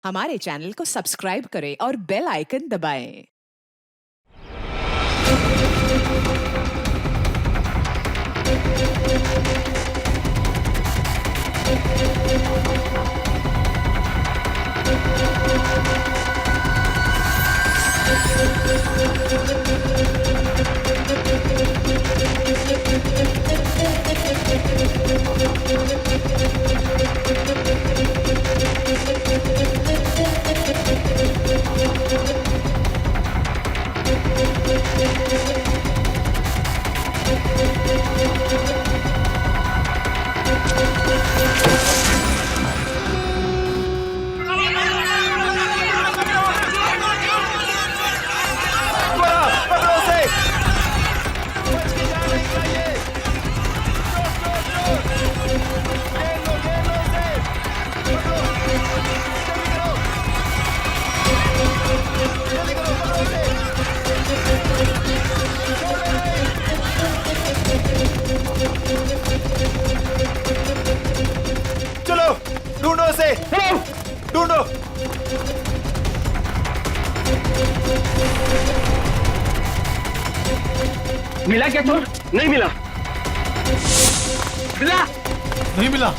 हमारे चैनल को सब्सक्राइब करें और बेल आइकन दबाएं। चलो ढूंढो उसे, ढूंढो। मिला क्या चोर? नहीं मिला। मिला? नहीं मिला।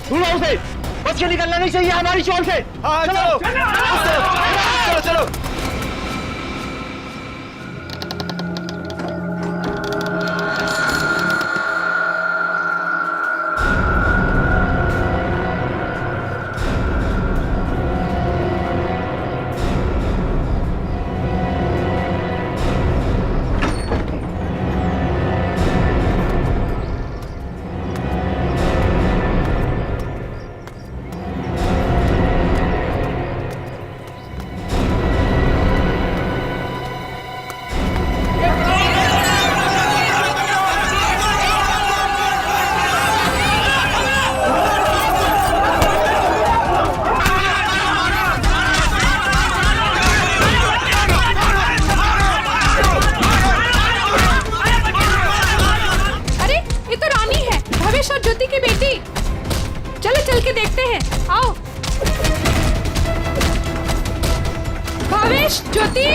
ढूंढो उसे। बच के निकलना नहीं चाहिए हमारी शॉल से। हाँ चलो चलो चलो। ज्योति की बेटी, चलो चल के देखते हैं। आओ भावेश, ज्योति।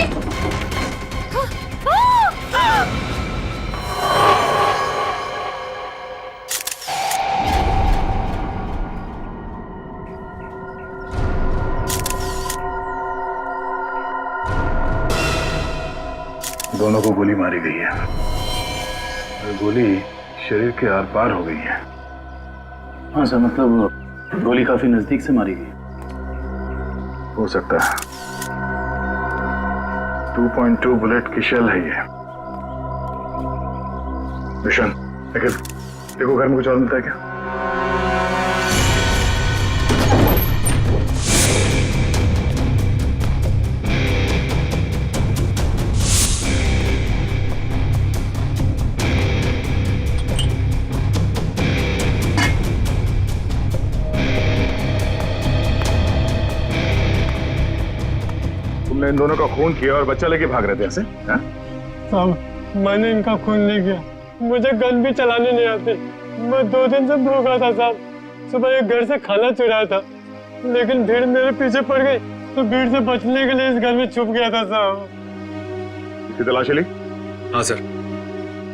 दोनों को गोली मारी गई है और गोली शरीर के आर पार हो गई है। हाँ सर, मतलब गोली काफी नजदीक से मारी गई। हो सकता है 2.2 बुलेट की शेल है ये। विशन, देखो घर में कुछ और मिलता है क्या? तुमने इन दोनों का खून किया और बच्चा लेके भाग रहे थे ऐसे? साहब, मैंने इनका खून नहीं किया। मुझे गन भी चलाने नहीं आती। मैं 2 दिन से भूखा था साहब। सुबह एक घर से खाना चुराया था, लेकिन भीड़ मेरे पीछे पड़ गई तो भीड़ से बचने के लिए इस घर में छुप गया था साहब। इसकी तलाशी ली? हाँ सर,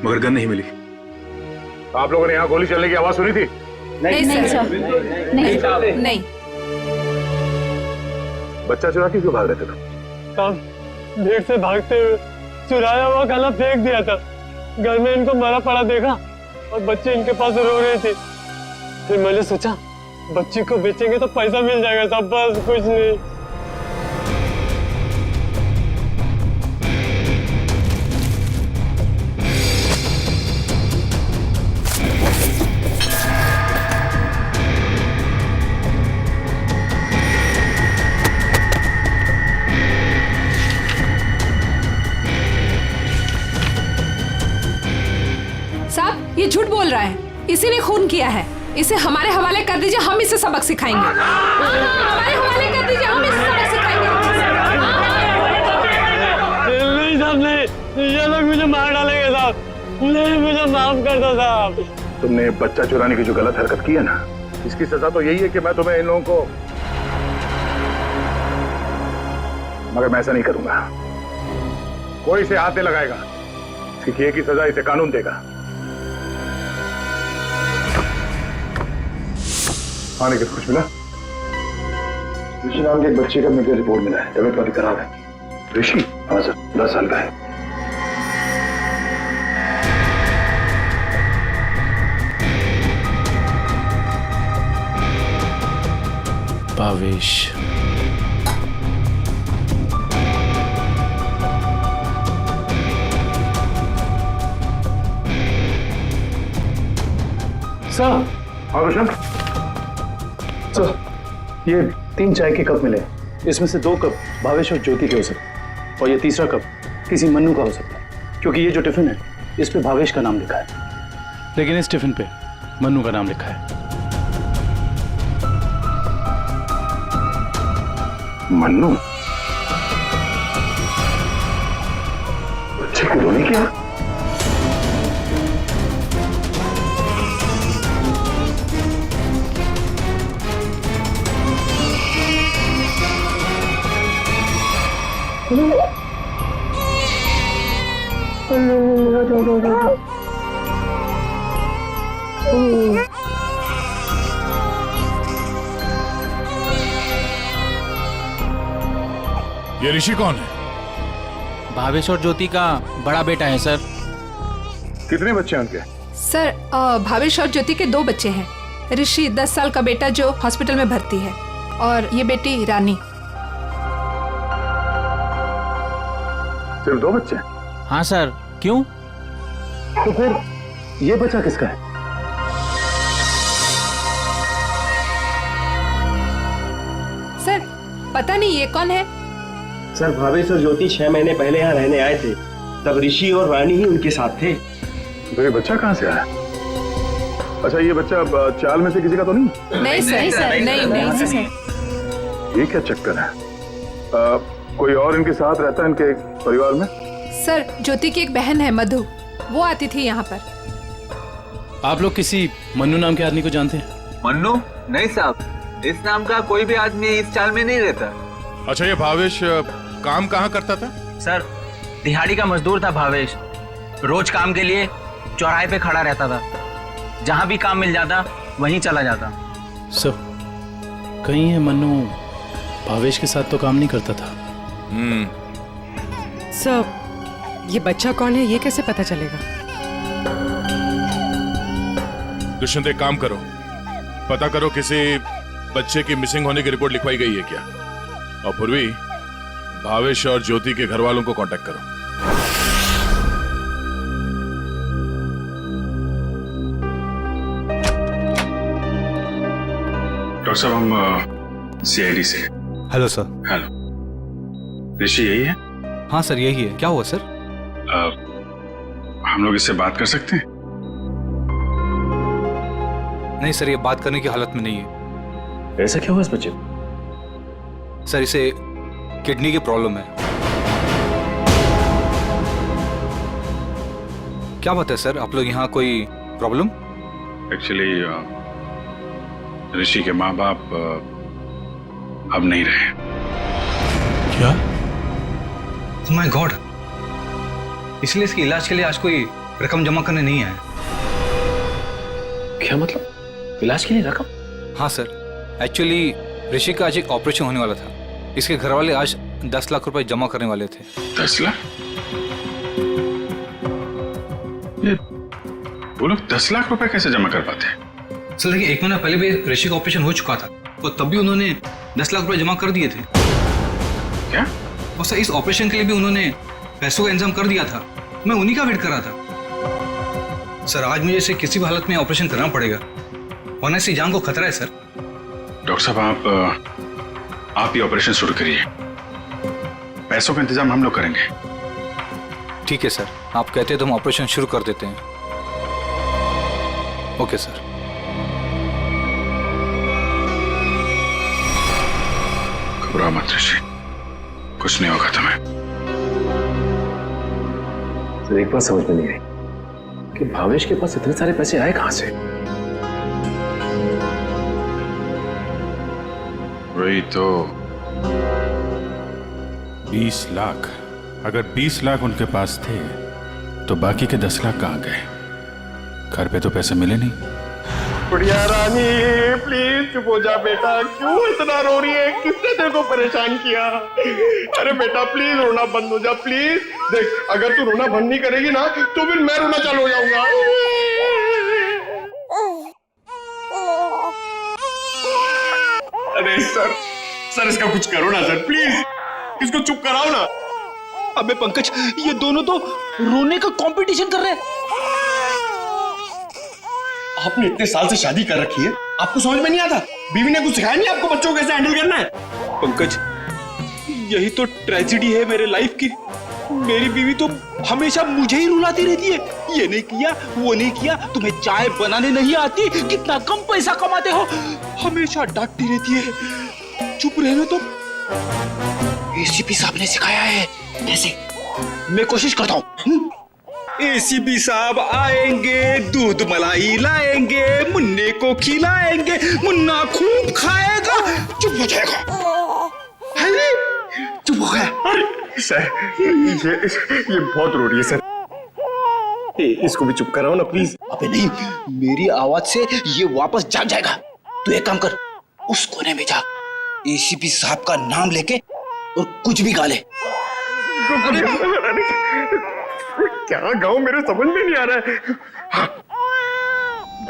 मगर गन नहीं मिली। आप लोगों ने यहाँ गोली चलने की आवाज सुनी थी? नहीं सर, नहीं। बच्चा चुरा के क्यों भाग रहे थे तुम? साहब, भीड़ से भागते हुए चुराया हुआ खाना फेंक दिया था। घर में इनको मरा पड़ा देखा और बच्चे इनके पास रो रहे थे। फिर मैंने सोचा बच्ची को बेचेंगे तो पैसा मिल जाएगा साहब, बस कुछ नहीं। साहब, ये झूठ बोल रहा है, इसीने खून किया है। इसे हमारे हवाले कर दीजिए, हम इसे सबक सिखाएंगे। हमारे हवाले कर दीजिए, हम इसे सबक सिखाएंगे। नहीं साहब, नहीं, ये लोग मुझे मार डालेंगे साहब। नहीं, मुझे माफ कर दो साहब। तुमने बच्चा चुराने की जो गलत हरकत की है ना, इसकी सजा तो यही है कि मैं तुम्हें इन लोगों को मगर मैं ऐसा नहीं करूंगा। कोई इसे हाथ नहीं लगाएगा, इसकी किए की सजा इसे कानून देगा। हाँ निखिल, कुछ मिला? ऋषि नाम के एक बच्चे का मेडिकल रिपोर्ट मिला है, तबीयत काफी खराब है। ऋषि? हाँ सर, 10 साल का है। भावेश। सर। हाँ रोशन। सर, ये 3 चाय के कप मिले, इसमें से 2 कप भावेश और ज्योति के हो सकते हैं और ये तीसरा कप किसी मन्नू का हो सकता है, क्योंकि ये जो टिफिन है इस पे भावेश का नाम लिखा है, लेकिन इस टिफिन पे मन्नू का नाम लिखा है। मन्नू? बच्चे को रोने क्या? ये ऋषि कौन है? भावेश और ज्योति का बड़ा बेटा है सर। कितने बच्चे हैं उनके? सर भावेश और ज्योति के 2 बच्चे हैं। ऋषि 10 साल का बेटा जो हॉस्पिटल में भर्ती है, और ये बेटी रानी। सिर्फ 2 बच्चे? हाँ सर। क्यों? तो फिर ये बच्चा किसका है? सर पता नहीं ये कौन है। सर भावेश और ज्योति 6 महीने पहले यहाँ रहने आए थे, तब ऋषि और रानी ही उनके साथ थे। तो ये बच्चा कहाँ से आया? अच्छा, ये बच्चा चाल में से किसी का तो नहीं? नहीं सर, नहीं सर। ये क्या चक्कर है? कोई और इनके साथ रहता है इनके परिवार में? सर ज्योति की एक बहन है मधु, वो आती थी यहाँ पर। आप लोग किसी मन्नू नाम के आदमी को जानते हैं? मन्नू? नहीं साहब, इस नाम का कोई भी आदमी इस चाल में नहीं रहता। अच्छा, ये भावेश काम कहाँ करता था? सर दिहाड़ी का मजदूर था भावेश। रोज काम के लिए चौराहे पे खड़ा रहता था, जहाँ भी काम मिल जाता वहीं चला जाता। सर कहीं है मन्नू भावेश के साथ तो काम नहीं करता था? सर ये बच्चा कौन है ये कैसे पता चलेगा? दुष्यंत, एक काम करो, पता करो किसी बच्चे की मिसिंग होने की रिपोर्ट लिखवाई गई है क्या, और पूर्वी भावेश और ज्योति के घर वालों को कांटेक्ट करो। डॉक्टर साहब, हम सीआईडी से। Hello sir. हेलो, ऋषि यही है? हाँ सर यही है। क्या हुआ सर? हम लोग इससे बात कर सकते हैं? नहीं सर, ये बात करने की हालत में नहीं है। ऐसा क्या हुआ इस बच्चे को? सर इसे किडनी की प्रॉब्लम है। क्या बात है सर, आप लोग यहाँ कोई प्रॉब्लम? एक्चुअली ऋषि के माँ बाप अब नहीं रहे। क्या? माय गॉड, इसलिए इसके इलाज के लिए आज कोई रकम जमा करने नहीं आया। क्या मतलब? इलाज के लिए रकम? हाँ सर, एक्चुअली ऋषि का आज एक ऑपरेशन होने वाला था। इसके घर वाले आज 10 लाख रुपए जमा करने वाले थे। 10 लाख? ये वो लोग 10 लाख रुपए कैसे जमा कर पाते हैं? सर लेकिन 1 महीना पहले भी ऋषि का ऑपरेशन हो चुका था, तो तब भी उन्होंने 10 लाख रुपए जमा कर दिए थे। क्या? और सर इस ऑपरेशन के लिए भी उन्होंने पैसों का इंतजाम कर दिया था। मैं उन्हीं का वेट कर रहा था। सर आज मुझे इसे किसी भी हालत में ऑपरेशन करना पड़ेगा, वरना इसकी जान को खतरा है सर। डॉक्टर साहब, आप ही ऑपरेशन शुरू करिए, पैसों का इंतजाम हम लोग करेंगे। ठीक है सर, आप कहते हैं तो हम ऑपरेशन शुरू कर देते हैं। Okay sir. घबराओ मत ऋषि, कुछ नहीं होगा तुम्हें। सर एक बात समझ में नहीं आई कि भावेश के पास इतने सारे पैसे आए कहां से? वही तो, 20 लाख। अगर 20 लाख उनके पास थे तो बाकी के 10 लाख कहाँ गए? घर पे तो पैसे मिले नहीं। बढ़िया रानी, प्लीज चुप हो जा बेटा। क्यों इतना रो रही है? किसने तेरे को परेशान किया? अरे बेटा प्लीज रोना बंद हो जा प्लीज। देख, अगर तू रोना बंद नहीं करेगी ना तो फिर मैं रोना चालू हो जाऊंगा। अरे सर इसका कुछ करो ना सर, प्लीज इसको चुप कराओ ना। अबे पंकज, ये दोनों तो रोने का कंपटीशन कर रहे हैं। आपने इतने साल से शादी कर रखी है, आपको समझ में नहीं आता? बीवी ने कुछ सिखाया नहीं आपको बच्चों को कैसे हैंडल करना है? पंकज, यही तो ट्रेजेडी है मेरे लाइफ की। मेरी बीवी तो हमेशा मुझे ही रुलाती रहती है। ये नहीं किया, वो नहीं किया, तुम्हें चाय बनाने नहीं आती, कितना कम पैसा कमाते हो, हमेशा डांटती रहती है। चुप रहना तो। एसीपी साहब ने सिखाया है। कैसे? मैं कोशिश करता हूँ। एसीपी साहब आएंगे, दूध मलाई लाएंगे, मुन्ने को खिलाएंगे, मुन्ना खूब खाएगा, चुप हो जाएगा। अरे चुप हो गया। अरे सर, ये बहुत रो रही है सर। इसको भी चुप कराओ ना प्लीज। अबे नहीं, मेरी आवाज से ये वापस जाग जाएगा। तू एक काम कर, उस कोने में जा, एसीपी साहब का नाम लेके और कुछ भी गा ले। क्या गाँव, मेरे समझ में नहीं आ रहा है। हाँ।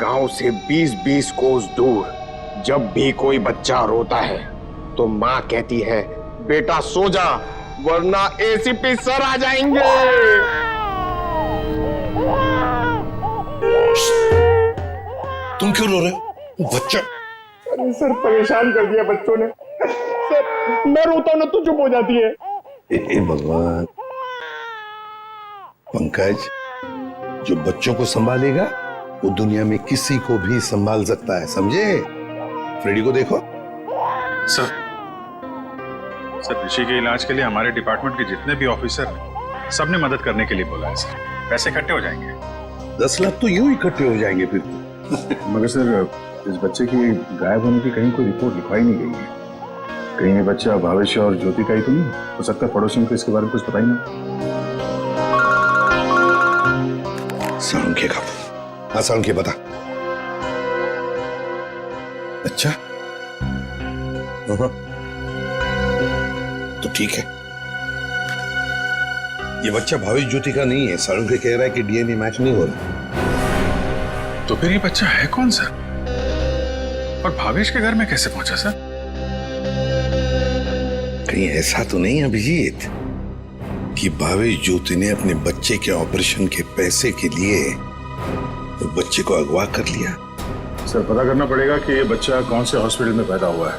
गांव से 20-20 कोस दूर जब भी कोई बच्चा रोता है तो माँ कहती है, बेटा सो जा वरना एसीपी सर आ जाएंगे। तुम क्यों रो रहे हो? बच्चा। अरे सर, परेशान कर दिया बच्चों ने। सर मैं रोता हूं ना तो चुप हो जाती है। हे भगवान। पंकज, जो बच्चों को संभालेगा वो दुनिया में किसी को भी संभाल सकता है, समझे? फ्रेडी को देखो। सर ऋषि के इलाज के लिए हमारे डिपार्टमेंट के जितने भी ऑफिसर हैं, सबने मदद करने के लिए बोला है सर। पैसे इकट्ठे हो जाएंगे। 10 लाख तो यूं इकट्ठे हो जाएंगे फिर। मगर सर, इस बच्चे की गायब होने की कहीं कोई रिपोर्ट लिखवाई नहीं गई है। कहीं ये बच्चा भावेश और ज्योति का ही तो नहीं हो सकता? पड़ोसियों को इसके बारे में कुछ पता ही ना। सालुंखे का। हाँ सालुंखे, बता। अच्छा, तो ठीक है। ये बच्चा भावेश ज्योति का नहीं है। सालुंखे कह रहा है कि डीएनए मैच नहीं हो रहा। तो फिर ये बच्चा है कौन सा? और भावेश के घर में कैसे पहुंचा सर? कहीं ऐसा तो नहीं अभिजीत कि भावेश ज्योति ने अपने बच्चे के ऑपरेशन के पैसे के लिए तो बच्चे को अगवा कर लिया? सर, पता करना पड़ेगा कि ये बच्चा कौन से हॉस्पिटल में पैदा हुआ है।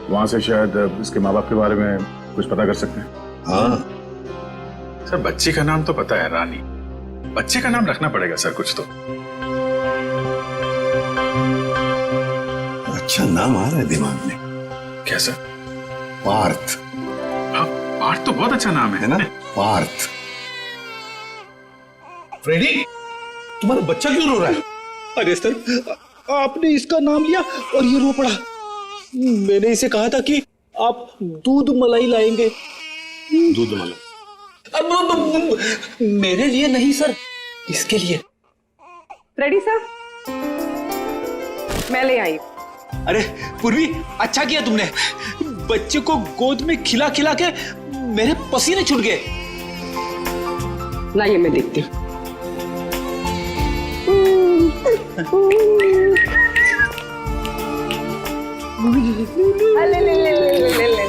वहां से शायद इसके माँ बाप के बारे में कुछ पता कर सकते हैं। हाँ सर, बच्ची का नाम तो पता है, रानी। बच्चे का नाम रखना पड़ेगा सर कुछ तो। अच्छा नाम आ रहा है दिमाग में। क्या सर? पार्थ। हाँ, पार्थ तो बहुत अच्छा नाम है ना? पार्थ। फ्रेडी, तुम्हारा बच्चा क्यों रो रहा है? अरे सर, आपने इसका नाम लिया और ये रो पड़ा। मैंने इसे कहा था कि आप दूध मलाई लाएंगे। दूध मलाई? अब मेरे लिए नहीं सर, इसके लिए। रेडी सर, मैं ले आई। अरे पूर्वी, अच्छा किया तुमने। बच्चे को गोद में खिला खिला के मेरे पसीने छूट गए। लाइए मैं देखती हूँ। ले ले ले ले ले ले।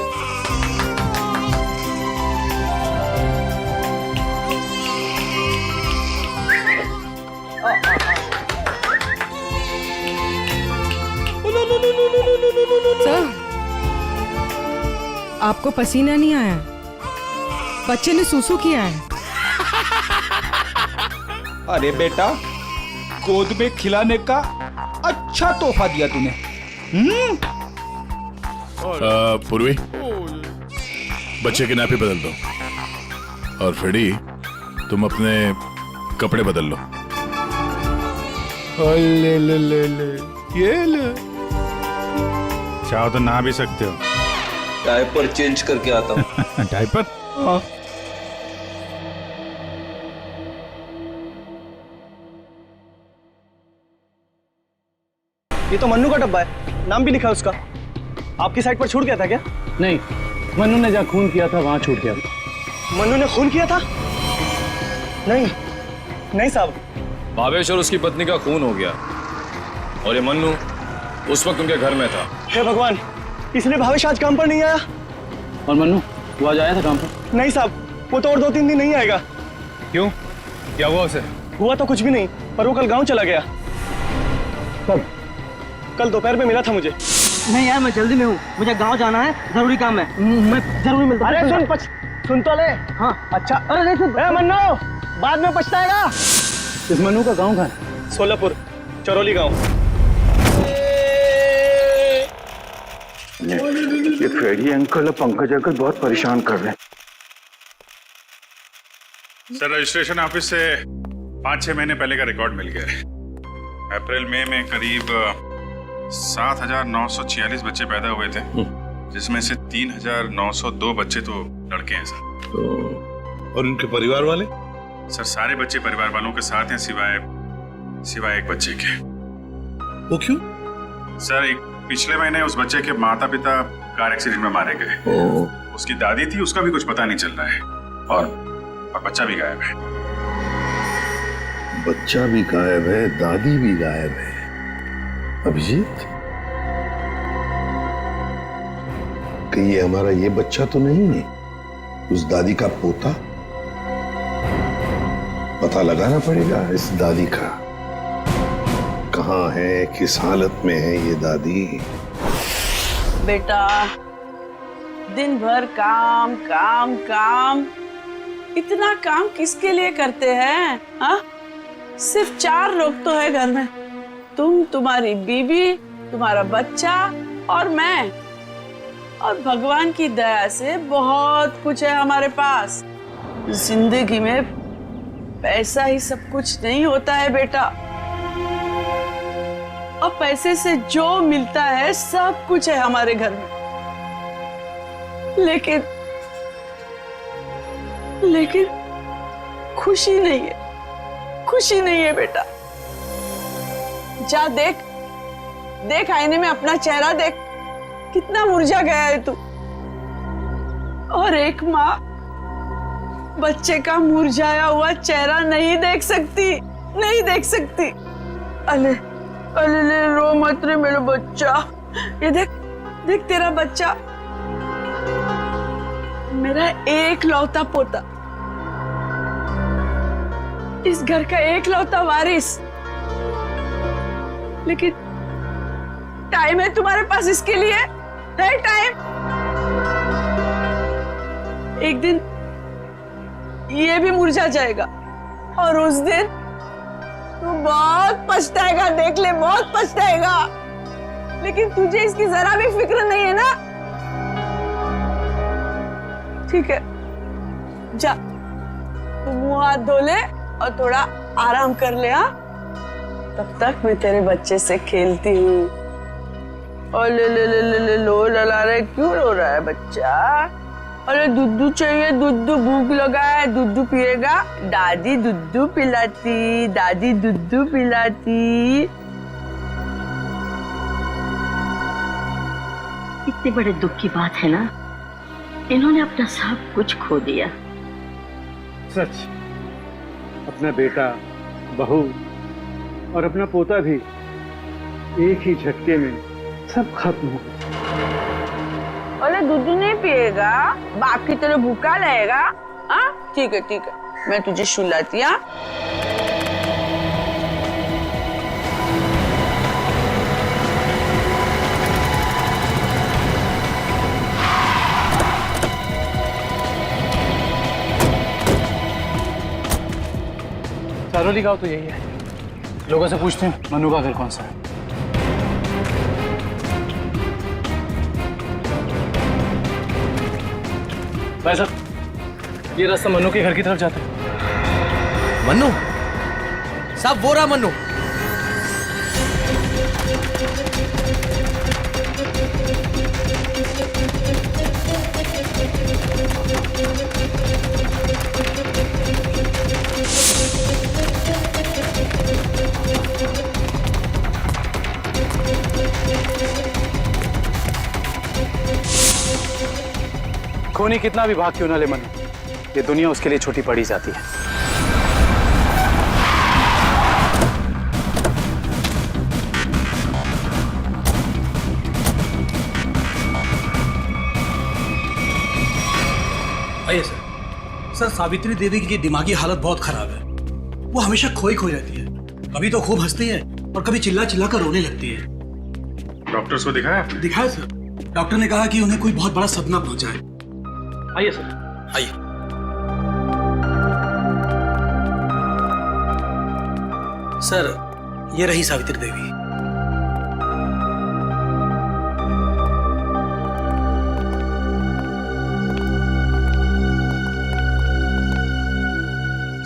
सर, आपको पसीना नहीं आया? बच्चे ने सूसू किया है। अरे बेटा, गोद में खिलाने का अच्छा तोहफा दिया तूने। पूर्वी, बच्चे की नापी बदल दो। और फ्रेडी, तुम अपने कपड़े बदल लो। ले ले ले ले, ये ले। चाहो तो नहा भी सकते हो। डायपर चेंज करके आता हूँ। डायपर? हाँ। ये तो मन्नू का डब्बा है, नाम भी लिखा है उसका। आपकी साइड पर छूट गया था क्या? नहीं, मन्नू ने जहाँ खून किया था वहां छूट गया। मन्नू ने खून किया था? नहीं नहीं साहब। भावेश और उसकी पत्नी का खून हो गया और ये मन्नू उस वक्त उनके घर में था। हे भगवान, इसलिए भावेश आज काम पर नहीं आया। और मन्नू वो आज आया था काम पर? नहीं साहब, वो तो और 2-3 दिन नहीं आएगा। क्यों, क्या हुआ उसे? हुआ तो कुछ भी नहीं, पर वो कल गांव चला गया। कब? कल दोपहर में मिला था मुझे। नहीं यार, मैं जल्दी में हूँ, मुझे गांव जाना है, जरूरी काम है, मैं जरूरी मिलता हूँ। अरे सुन तो ले। हाँ अच्छा। अरे नहीं सुन। मन्नू बाद में पछताएगा। इस मन्नू का गांव कहाँ है? सोलापुर, चरौली गांव। ये फ्रेडी अंकल और पंकज अंकल बहुत परेशान कर रहे हैं। सर रजिस्ट्रेशन ऑफिस से 5-6 महीने पहले का रिकॉर्ड मिल गया है। अप्रैल मई में करीब 7,946 बच्चे पैदा हुए थे, जिसमें से 3,902 बच्चे तो लड़के हैं सर। और उनके परिवार वाले? सर सारे बच्चे परिवार वालों के साथ हैं सिवाय एक बच्चे के। वो क्यों? सर एक पिछले महीने उस बच्चे के माता पिता कार एक्सीडेंट में मारे गए। उसकी दादी थी, उसका भी कुछ पता नहीं चल रहा है, और बच्चा भी गायब है। बच्चा भी गायब है, दादी भी गायब है। अभिजीत, कहीं ये हमारा ये बच्चा तो नहीं है? उस दादी का पोता? पता लगाना पड़ेगा इस दादी का, कहाँ है, किस हालत में है ये दादी। बेटा, दिन भर काम काम काम, इतना काम किसके लिए करते हैं? हाँ, सिर्फ 4 लोग तो है घर में, तुम, तुम्हारी बीवी, तुम्हारा बच्चा और मैं। और भगवान की दया से बहुत कुछ है हमारे पास। जिंदगी में पैसा ही सब कुछ नहीं होता है बेटा, और पैसे से जो मिलता है सब कुछ है हमारे घर में। लेकिन खुशी नहीं है, खुशी नहीं है बेटा। जा देख आईने में अपना चेहरा देख, कितना मुरझा गया है तू। और एक माँ बच्चे का मुरझाया हुआ चेहरा नहीं देख सकती। अले रो मत रे मेरा बच्चा। ये देख तेरा बच्चा, मेरा एक लौता पोता, इस घर का एक लौता वारिस। लेकिन टाइम है तुम्हारे पास इसके लिए? है टाइम? एक दिन ये भी मुरझा जाएगा, और उस दिन तू बहुत पछताएगा, देख ले, बहुत पछताएगा। लेकिन तुझे इसकी जरा भी फिक्र नहीं है ना? ठीक है, जा तू मुंह हाथ धो ले और थोड़ा आराम कर ले। हाँ, तब तक मैं तेरे बच्चे से खेलती हूँ। और ले लो लला रहे, क्यों रो रहा है बच्चा? अरे दूध चाहिए, दूध, भूख लगा है, दूध पिएगा? दादी दूध पिलाती, दादी दूध पिलाती। इतने बड़े दुख की बात है ना, इन्होंने अपना सब कुछ खो दिया। सच, अपना बेटा, बहू और अपना पोता भी एक ही झटके में सब खत्म हो गया। अरे दूध नहीं पिएगा? बाप की तरह भूखा रहेगा? हाँ ठीक है, मैं तुझे सुलाती। हाँ, चरौली गांव तो यही है। लोगों से पूछते हैं मन्नू का घर कौन सा है। भाई साहब, ये रास्ता मन्नू के घर की तरफ जाता है। मन्नू साहब, वो रहा मन्नू। खूनी कितना भी भाग क्यों ना ले मनु, ये दुनिया उसके लिए छोटी पड़ी जाती है। आइए सर। सर, सावित्री देवी की दिमागी हालत बहुत खराब है। वो हमेशा खोई खोई रहती है, कभी तो खूब हंसती है और कभी चिल्ला चिल्ला कर रोने लगती है। डॉक्टर्स को दिखाया? दिखाया सर। डॉक्टर ने कहा कि उन्हें कोई बहुत बड़ा सदमा पहुंचा है। आइए सर, आइए। सर, ये रही सावित्री देवी।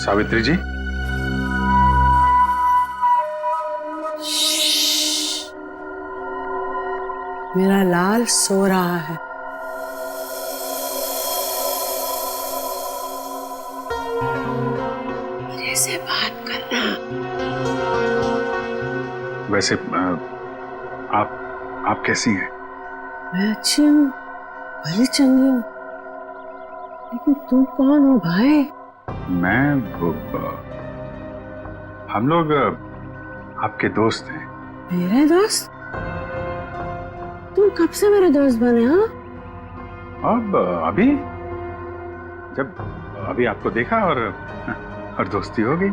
सावित्री जी, मेरा लाल सो रहा है। मेरे से बात करना। वैसे आप कैसी हैं? मैं अच्छी हूँ, भली चंगी हूँ, लेकिन तू कौन हो भाई? हम लोग आपके दोस्त हैं। मेरे दोस्त? तुम कब से मेरे दोस्त बने? हाँ, अब अभी आपको देखा और दोस्ती हो गई।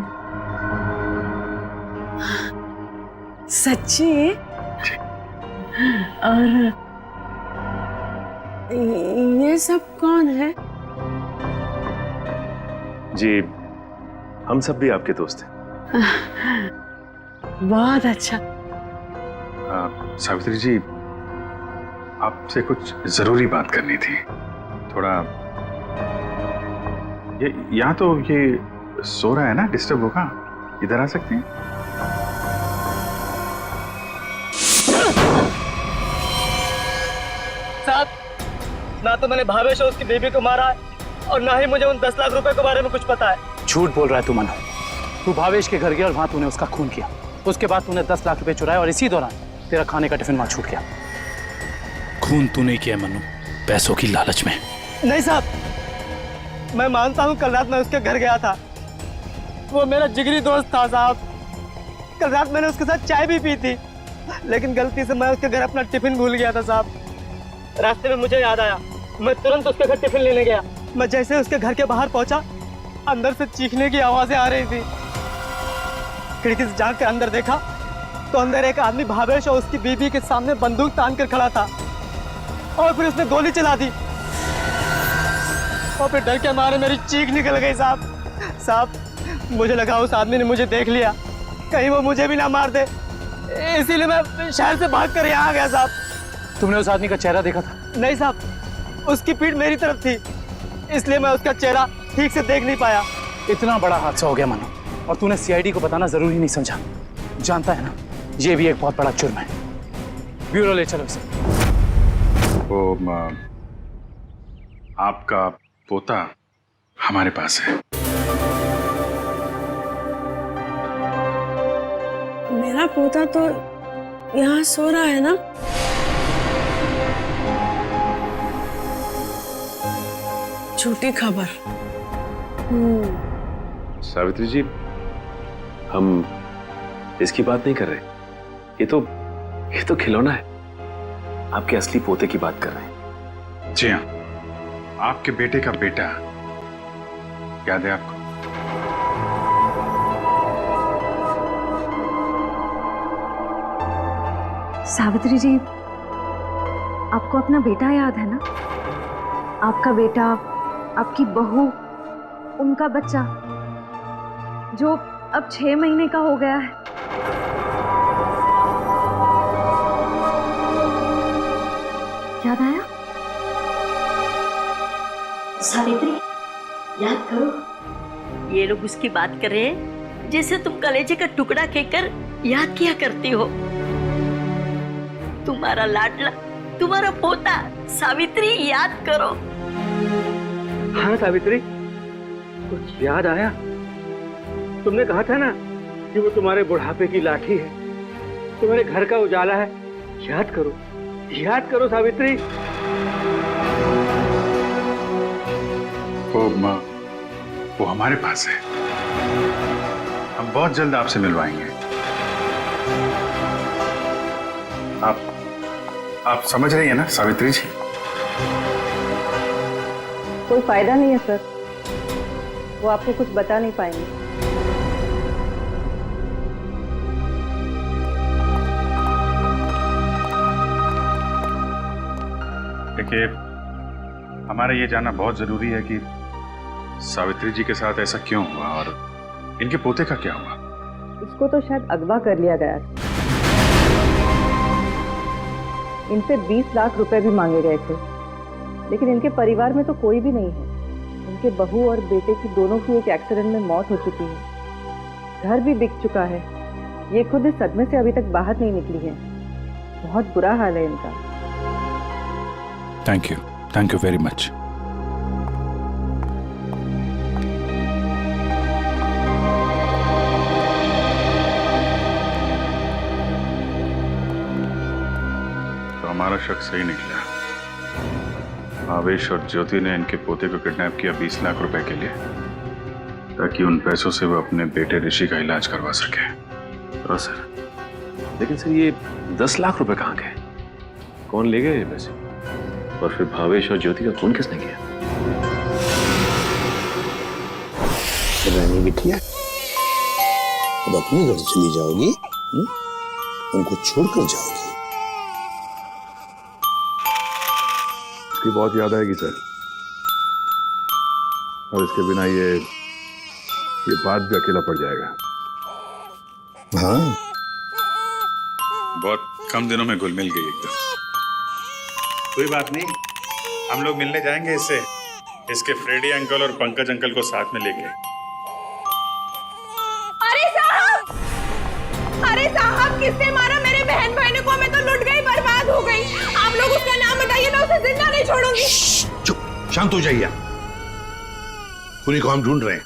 सच्ची? और ये सब कौन है? जी, हम सब भी आपके दोस्त हैं। बहुत अच्छा। सावित्री जी, आपसे कुछ जरूरी बात करनी थी। थोड़ा ये यहाँ तो ये सो रहा है ना, डिस्टर्ब होगा, इधर आ सकते हैं? साहब, ना तो मैंने भावेश और उसकी बेबी को मारा है और ना ही मुझे उन 10 लाख रुपए के बारे में कुछ पता है। झूठ बोल रहा है तू मनु। तू भावेश के घर गया और वहां तूने उसका खून किया। उसके बाद तूने 10 लाख रुपए चुराए और इसी दौरान तेरा खाने का टिफिन वहां छूट गया। खून तू नहीं किया मनु, पैसों की लालच में। नहीं साहब, मैं मानता हूँ कल रात मैं उसके घर गया था। वो मेरा जिगरी दोस्त था साहब। कल रात मैंने उसके साथ चाय भी पी थी, लेकिन गलती से मैं उसके घर अपना टिफिन भूल गया था साहब। रास्ते में मुझे याद आया, मैं तुरंत उसके घर टिफिन लेने गया। मैं जैसे उसके घर के बाहर पहुंचा, अंदर से चीखने की आवाजें आ रही थी। खिड़की से झांक कर अंदर देखा तो अंदर एक आदमी भावेश और उसकी बीवी के सामने बंदूक तान कर खड़ा था और फिर उसने गोली चला दी और फिर डर के मारे मेरी चीख निकल गई साहब। मुझे लगा उस आदमी ने मुझे देख लिया, कहीं वो मुझे भी ना मार दे, इसीलिए मैं शहर से भाग कर यहाँ आ गया साहब। तुमने उस आदमी का चेहरा देखा था? नहीं साहब, उसकी पीठ मेरी तरफ थी, इसलिए मैं उसका चेहरा ठीक से देख नहीं पाया। इतना बड़ा हादसा हो गया मनु, और तूने सीआईडी को बताना जरूरी नहीं समझा। जानता है ना, ये भी एक बहुत बड़ा जुर्म है। ब्यूरो ले चलो इसे। वो आपका पोता हमारे पास है। मेरा पोता तो यहाँ सो रहा है ना? झूठी खबर। सावित्री जी, हम इसकी बात नहीं कर रहे। ये तो खिलौना है। आपके असली पोते की बात कर रहे हैं। जी हाँ, आपके बेटे का बेटा। याद है आपको? सावित्री जी, आपको अपना बेटा याद है ना? आपका बेटा, आपकी बहू, उनका बच्चा जो अब 6 महीने का हो गया है। याद आया? सावित्री, याद करो। ये लोग उसकी बात कर रहे हैं जैसे तुम कलेजे का टुकड़ा कहकर याद किया करती हो। तुम्हारा लाडला, तुम्हारा पोता सावित्री, याद करो। हाँ सावित्री, कुछ याद आया? तुमने कहा था ना कि वो तुम्हारे बुढ़ापे की लाठी है, तुम्हारे घर का उजाला है। याद करो, याद करो सावित्री। वो हमारे पास है। हम बहुत जल्द आपसे मिलवाएंगे। आप समझ रही हैं ना सावित्री जी? कोई फायदा नहीं है सर, वो आपको कुछ बता नहीं पाएंगे। देखिए, हमारा ये जानना बहुत जरूरी है कि सावित्री जी के साथ ऐसा क्यों हुआ और इनके पोते का क्या हुआ। इसको तो शायद अगवा कर लिया गया था। इनसे 20 लाख रुपए भी मांगे गए थे, लेकिन इनके परिवार में तो कोई भी नहीं है। इनके बहू और बेटे की दोनों की एक एक्सीडेंट में मौत हो चुकी है। घर भी बिक चुका है। ये खुद इस सदमे से अभी तक बाहर नहीं निकली है। बहुत बुरा हाल है इनका। Thank you very much. तो हमारा शक सही निकला। आवेश और ज्योति ने इनके पोते को किडनैप किया 20 लाख रुपए के लिए, ताकि उन पैसों से वो अपने बेटे ऋषि का इलाज करवा सके। हाँ सर, लेकिन सर ये 10 लाख रुपए कहाँ गए? कौन ले गए ये पैसे? और फिर भावेश और ज्योति का खून किसने किया? रानी बिटिया, अब अपने घर चली जाओगी? उनको छोड़कर जाओगी? इसकी बहुत याद आएगी सर, और इसके बिना ये बात भी अकेला पड़ जाएगा। हाँ, बहुत कम दिनों में घुल मिल गई एकदम। कोई बात नहीं, हम लोग मिलने जाएंगे इससे, इसके फ्रेडी अंकल और पंकज अंकल को साथ में लेके। अरे साहब, किसने मारा मेरे बहन भाई को? मैं तो लुट गई, बर्बाद हो गई। आप लोग उसका नाम बताइए, मैं उसे जिंदा नहीं छोड़ूंगी। चुप, शांत हो जाइए। खूनी को हम ढूंढ रहे हैं,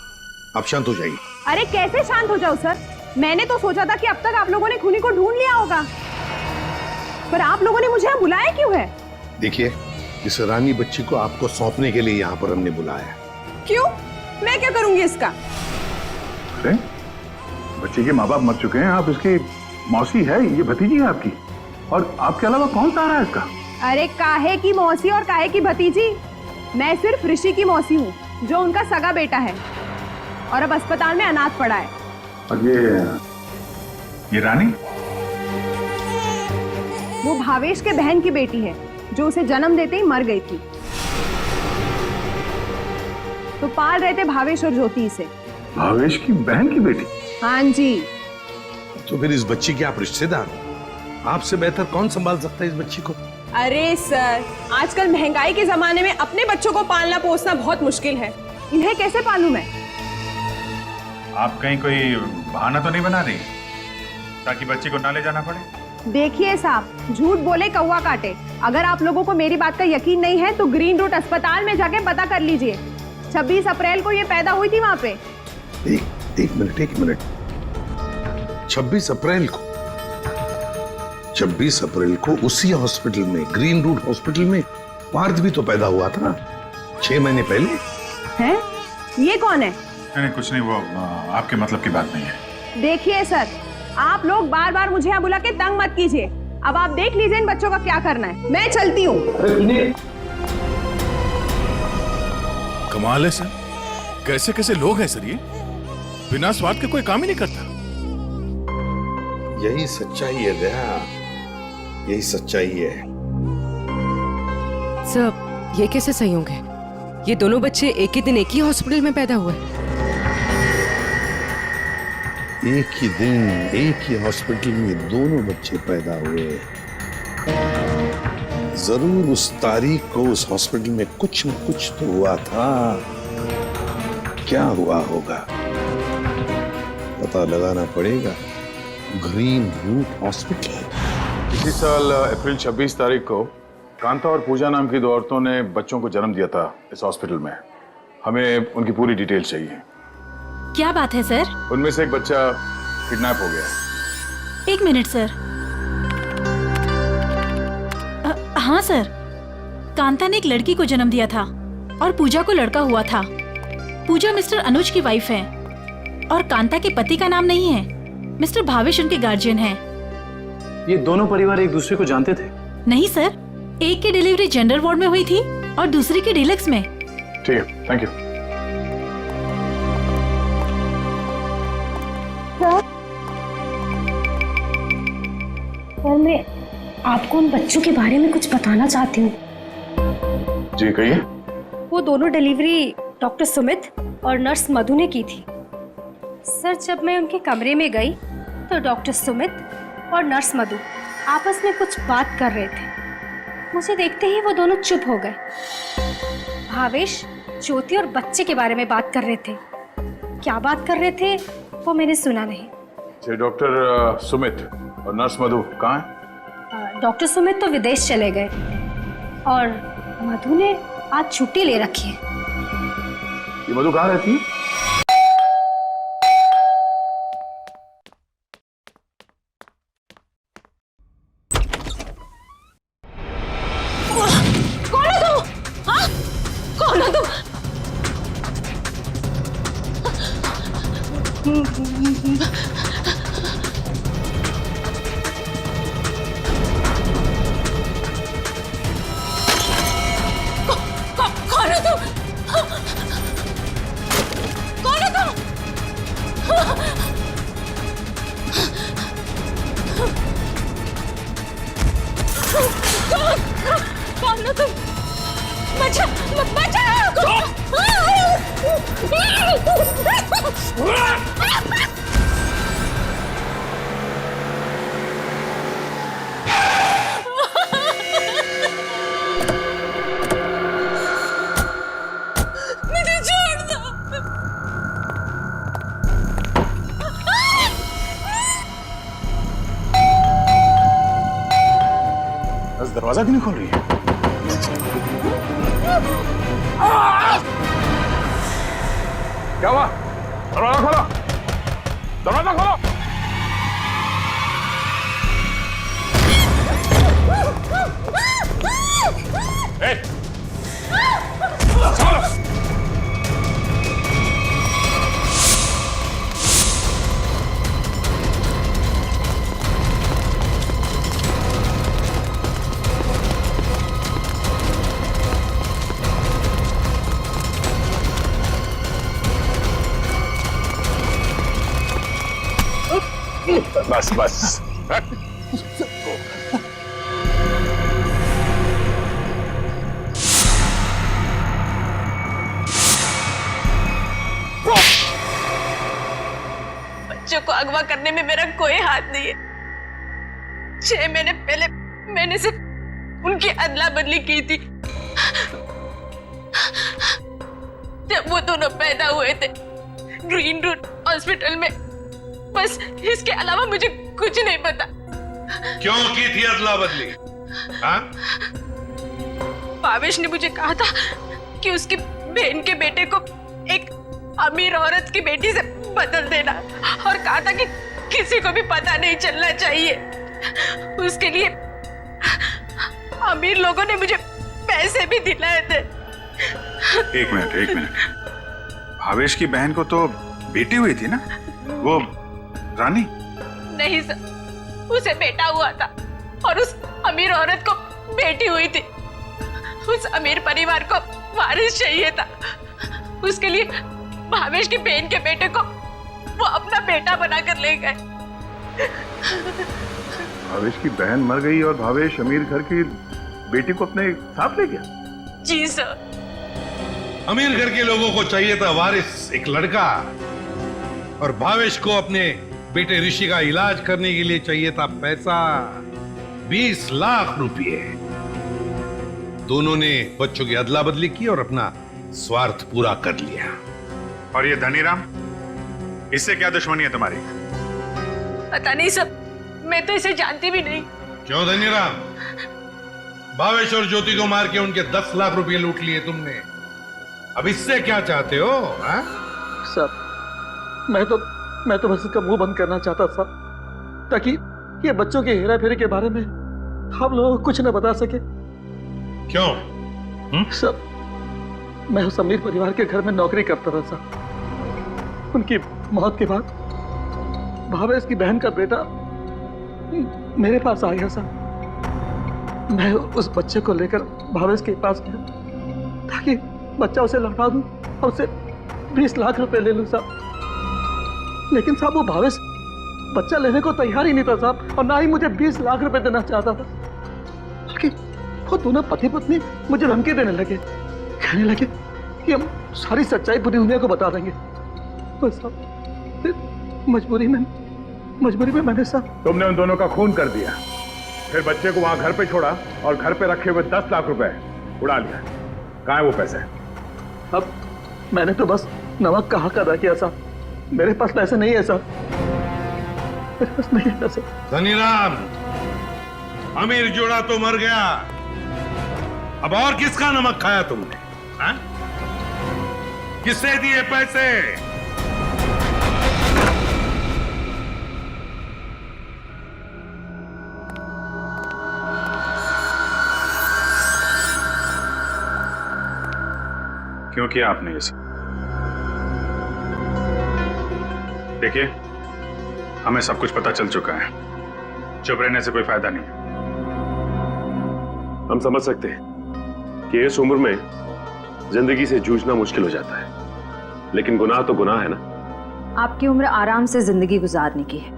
आप शांत हो जाइए। अरे कैसे शांत हो जाओ सर? मैंने तो सोचा था कि अब तक आप लोगों ने खूनी को ढूंढ लिया होगा, पर आप लोगों ने मुझे यहाँ बुलाया क्यों है? देखिए, इस रानी बच्ची को आपको सौंपने के लिए यहाँ पर हमने बुलाया। क्यों? मैं क्या करूंगी इसका? अरे बच्ची के माँ बाप मर चुके हैं, आप इसकी मौसी है, ये भतीजी है आपकी, और आपके अलावा कौन सा आ रहा है इसका? अरे काहे की मौसी और काहे की भतीजी? मैं सिर्फ ऋषि की मौसी हूँ, जो उनका सगा बेटा है और अब अस्पताल में अनाथ पड़ा है। और ये रानी? वो भावेश के बहन की बेटी है, जो उसे जन्म देते ही मर गई थी। तो पाल रहे थे भावेश और ज्योति से। भावेश की बहन की बेटी? हाँ जी। तो फिर इस बच्ची के आप रिश्तेदार हो, आपसे बेहतर कौन संभाल सकता है इस बच्ची को? अरे सर, आजकल महंगाई के जमाने में अपने बच्चों को पालना पोसना बहुत मुश्किल है। इन्हें कैसे पालूं मैं? आप कहीं कोई बहाना तो नहीं बना रही ताकि बच्ची को ना ले जाना पड़े? देखिए साहब, झूठ बोले कौवा काटे। अगर आप लोगों को मेरी बात का यकीन नहीं है तो ग्रीन रूट अस्पताल में जाके पता कर लीजिए। 26 अप्रैल को ये पैदा हुई थी वहाँ पे। एक मिनट। 26 अप्रैल को? 26 अप्रैल को उसी हॉस्पिटल में, ग्रीन रूट हॉस्पिटल में पार्थ भी तो पैदा हुआ था 6 महीने पहले। हैं? ये कौन है? नहीं, कुछ नहीं, वो आपके मतलब की बात नहीं है। देखिए सर, आप लोग बार बार मुझे यहाँ बुला के तंग मत कीजिए। अब आप देख लीजिए इन बच्चों का क्या करना है। मैं चलती हूँ। कमाल है सर, कैसे कैसे लोग हैं सर ये, बिना स्वार्थ के कोई काम ही नहीं करता। यही सच्चाई है दया, यही सच्चाई है। सर, ये कैसे संयोग है? ये दोनों बच्चे एक ही दिन एक ही हॉस्पिटल में पैदा हुए। एक ही दिन एक ही हॉस्पिटल में दोनों बच्चे पैदा हुए। जरूर उस तारीख को उस हॉस्पिटल में कुछ न कुछ तो हुआ था। क्या हुआ होगा पता लगाना पड़ेगा। Green route hospital. इसी साल अप्रैल 26 तारीख को कांता और पूजा नाम की 2 औरतों ने बच्चों को जन्म दिया था इस हॉस्पिटल में। हमें उनकी पूरी डिटेल चाहिए। क्या बात है सर? उनमें से एक बच्चा किडनैप हो गया। 1 मिनट सर। हाँ सर, कांता ने एक लड़की को जन्म दिया था और पूजा को लड़का हुआ था। पूजा मिस्टर अनुज की वाइफ है और कांता के पति का नाम नहीं है। मिस्टर भावेश उनके गार्जियन हैं। ये दोनों परिवार एक दूसरे को जानते थे? नहीं सर, एक की डिलीवरी जनरल वार्ड में हुई थी और दूसरी की डीलक्स में। ठीक है, थैंक यू। सर, मैं आपको उन बच्चों के बारे में कुछ बताना चाहती हूँ। जी कहिए। वो दोनों डिलीवरी डॉक्टर सुमित और नर्स मधु ने की थी। सर, जब मैं उनके कमरे में गई तो डॉक्टर सुमित और नर्स मधु आपस में कुछ बात कर रहे थे। मुझे देखते ही वो दोनों चुप हो गए। भावेश, ज्योति और बच्चे के बारे में बात कर रहे थे। क्या बात कर रहे थे वो मैंने सुना नहीं। डॉक्टर सुमित और नर्स मधु कहाँ हैं? डॉक्टर सुमित तो विदेश चले गए और मधु ने आज छुट्टी ले रखी है। ये मधु कहाँ रहती है? कौन हो तुम? हाँ? कौन हो तुम? कौन हो तुम? कौन हो तुम? कौन हो तुम? बचा, मुझे छोड़ दो। बस दरवाजा क्यों नहीं खोल रही है? क्या हुआ? दरवाजा खोलो, दरवाजा खोलो। बस बस। बच्चों को अगवा करने में मेरा कोई हाथ नहीं है। 6 महीने पहले मैंने सिर्फ उनकी अदला बदली की थी। जब वो दोनों पैदा हुए थे ग्रीन रूट हॉस्पिटल में। बस इसके अलावा मुझे कुछ नहीं पता। क्यों की थी अदला बदली? हाँ? भावेश ने मुझे कहा था कि उसकी बहन के बेटे को एक अमीर औरत की बेटी से बदल देना और कहा था कि किसी को भी पता नहीं चलना चाहिए। उसके लिए अमीर लोगों ने मुझे पैसे भी दिलाए थे। एक मिनट। भावेश की बहन को तो बेटी हुई थी ना, वो रानी? नहीं सर, उसे बेटा हुआ था और उस अमीर औरत को बेटी हुई थी। उस अमीर परिवार को वारिस चाहिए था। उसके लिए भावेश की बहन के बेटे को वो अपना बेटा बनाकर ले गए। भावेश की बहन मर गई और भावेश अमीर घर की बेटी को अपने साथ ले गया? जी सर। अमीर घर के लोगों को चाहिए था वारिस, एक लड़का, और भावेश को अपने बेटे ऋषि का इलाज करने के लिए चाहिए था पैसा, 20 लाख रुपए। दोनों ने बच्चों की अदला बदली की और अपना स्वार्थ पूरा कर लिया। और ये धनीराम, इससे क्या दुश्मनी है तुम्हारी? पता नहीं सर, मैं तो इसे जानती भी नहीं। क्यों धनीराम? भावेश और ज्योति को मार के उनके 10 लाख रुपए लूट लिए तुमने। अब इससे क्या चाहते हो? हा? सर, मैं तो बस इसका मुंह बंद करना चाहता था ताकि ये बच्चों के हेरा फेरी के बारे में हम लोगों को कुछ न बता सके। क्यों? सर, मैं उस अमीर परिवार के घर में नौकरी करता था साहब। उनकी मौत के बाद भावेश की बहन का बेटा मेरे पास आ गया साहब। मैं उस बच्चे को लेकर भावेश के पास गया ताकि बच्चा उसे लौटा दूं और उसे 20 लाख रुपए ले लूं साहब। लेकिन साहब वो भावेश बच्चा लेने को तैयार ही नहीं था साहब, और ना ही मुझे 20 लाख रुपए देना चाहता था। बल्कि वो दोनों पति पत्नी मुझे धमकी देने लगे, कहने लगे कि हम सारी सच्चाई पूरी दुनिया को बता देंगे। बस साहब फिर मजबूरी में मैंने साहब। तुमने उन दोनों का खून कर दिया, फिर बच्चे को वहां घर पे छोड़ा और घर पे रखे हुए 10 लाख रुपए उड़ा लिया। कहाँ है वो पैसे? अब मैंने तो बस नमक का हक अदा किया साहब, मेरे पास पैसे नहीं है साहब, मेरे पास नहीं है पैसे। धनीराम, अमीर जोड़ा तो मर गया, अब और किसका नमक खाया तुमने? हाँ? किससे दिए पैसे? क्यों किया आपने ये सब? देखिए, हमें सब कुछ पता चल चुका है, चुप रहने से कोई फायदा नहीं। हम समझ सकते हैं कि इस उम्र में जिंदगी से जूझना मुश्किल हो जाता है, लेकिन गुनाह तो गुनाह है ना। आपकी उम्र आराम से जिंदगी गुजारने की है,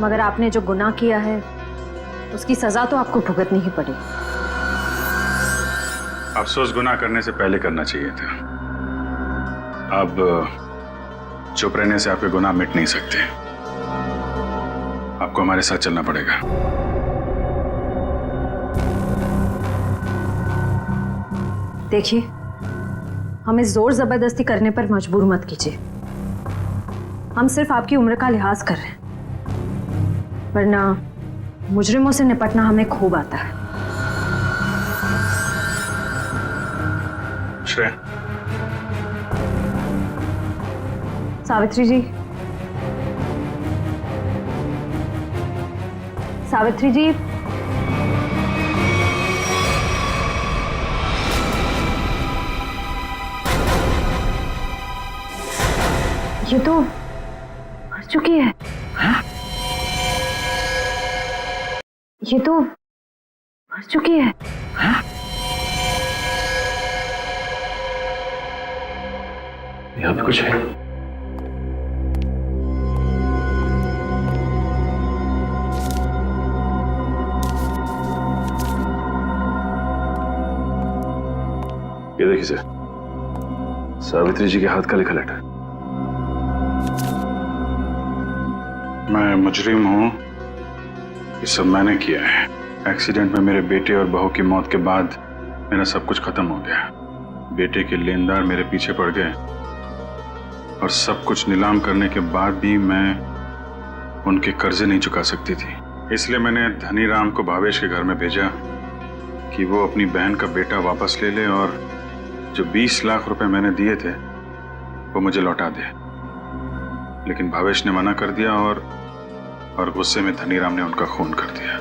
मगर आपने जो गुनाह किया है उसकी सजा तो आपको भुगतनी ही पड़ेगी। अफसोस गुनाह करने से पहले करना चाहिए था। अब चुप रहने से आपके गुनाह मिट नहीं सकते, आपको हमारे साथ चलना पड़ेगा। देखिए, हमें जोर जबरदस्ती करने पर मजबूर मत कीजिए। हम सिर्फ आपकी उम्र का लिहाज कर रहे हैं, वरना मुजरिमों से निपटना हमें खूब आता है। श्रेया, सावित्री जी, सावित्री जी, ये तो मर चुकी है। हाँ? ये तो मर चुकी है। हाँ? यहाँ पे कुछ है। ये देखिए सर, सावित्री जी के हाथ का लिखा लेटर। मैं मुजरिम हूं, ये सब मैंने किया है। एक्सीडेंट में मेरे बेटे और बहू की मौत के बाद मेरा सब कुछ खत्म हो गया। बेटे के लेनदार मेरे पीछे पड़ गए और सब कुछ नीलाम करने के बाद भी मैं उनके कर्जे नहीं चुका सकती थी। इसलिए मैंने धनीराम को भावेश के घर में भेजा कि वो अपनी बहन का बेटा वापस ले ले और जो 20 लाख रुपए मैंने दिए थे वो मुझे लौटा दे। लेकिन भावेश ने मना कर दिया और गुस्से में धनीराम ने उनका खून कर दिया।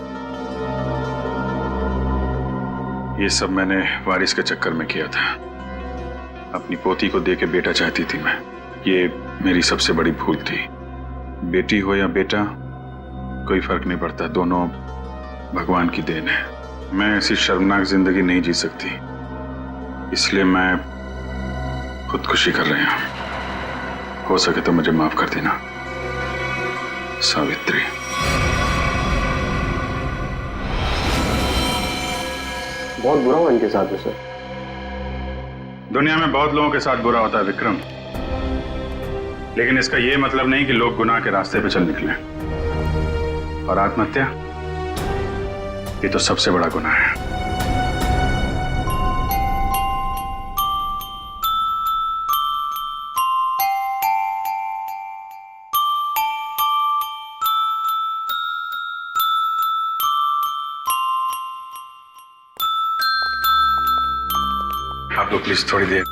ये सब मैंने वारिस के चक्कर में किया था। अपनी पोती को दे के बेटा चाहती थी मैं। ये मेरी सबसे बड़ी भूल थी। बेटी हो या बेटा, कोई फर्क नहीं पड़ता, दोनों भगवान की देन है। मैं ऐसी शर्मनाक जिंदगी नहीं जी सकती, इसलिए मैं खुदकुशी कर रही हूं। हो सके तो मुझे माफ कर देना सावित्री। बहुत बुरा हुआ इनके साथ में सर। दुनिया में बहुत लोगों के साथ बुरा होता है विक्रम, लेकिन इसका यह मतलब नहीं कि लोग गुनाह के रास्ते पे चल निकले। और आत्महत्या, ये तो सबसे बड़ा गुनाह है। आप लोग प्लीज थोड़ी देर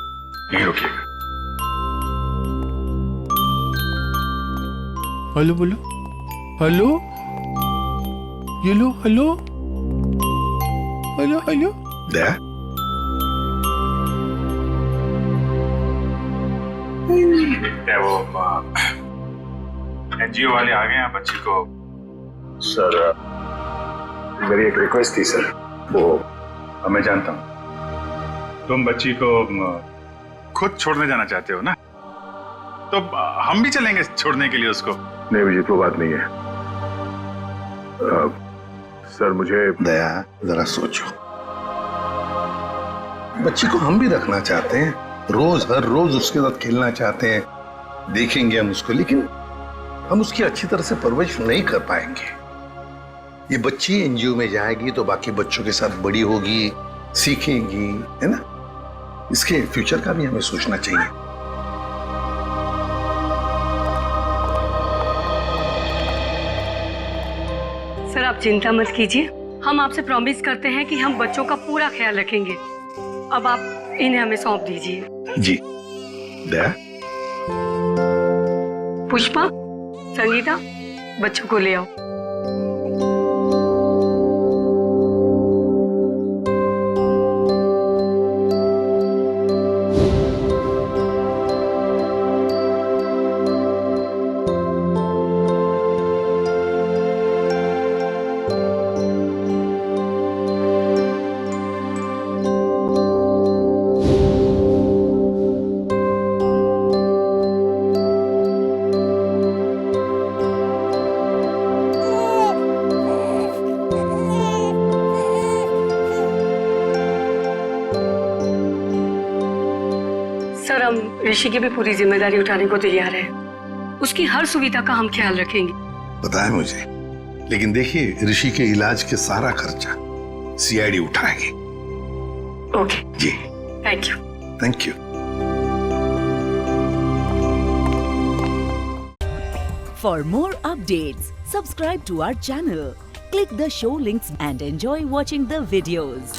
यहीं रुकिएगा। हेलो बोलो, हेलो, ये लो, हेलो, हेलो, हेलो। दया, एनजीओ वाले आ गए हैं बच्ची को। सर मेरी एक रिक्वेस्ट थी सर। वो मैं जानता हूं तुम बच्ची को खुद छोड़ने जाना चाहते हो ना, तो हम भी चलेंगे छोड़ने के लिए उसको। नहीं अभिजीत, वो बात नहीं है। सर मुझे दया, जरा सोचो, बच्ची को हम भी रखना चाहते हैं, रोज हर रोज उसके साथ खेलना चाहते हैं, देखेंगे हम उसको, लेकिन हम उसकी अच्छी तरह से परवरिश नहीं कर पाएंगे। ये बच्ची एनजीओ में जाएगी तो बाकी बच्चों के साथ बड़ी होगी, सीखेगी, है ना? इसके फ्यूचर का भी हमें सोचना चाहिए। सर आप चिंता मत कीजिए, हम आपसे प्रॉमिस करते हैं कि हम बच्चों का पूरा ख्याल रखेंगे। अब आप इन्हें हमें सौंप दीजिए। जी। दया, पुष्पा, संगीता, बच्चों को ले आओ। सर हम ऋषि की भी पूरी जिम्मेदारी उठाने को तैयार है। उसकी हर सुविधा का हम ख्याल रखेंगे। पता है मुझे, लेकिन देखिए ऋषि के इलाज के सारा खर्चा सीआईडी उठाएगी। ओके जी, thank you. Thank you. For more updates, subscribe to our channel, click the show links and enjoy watching the videos.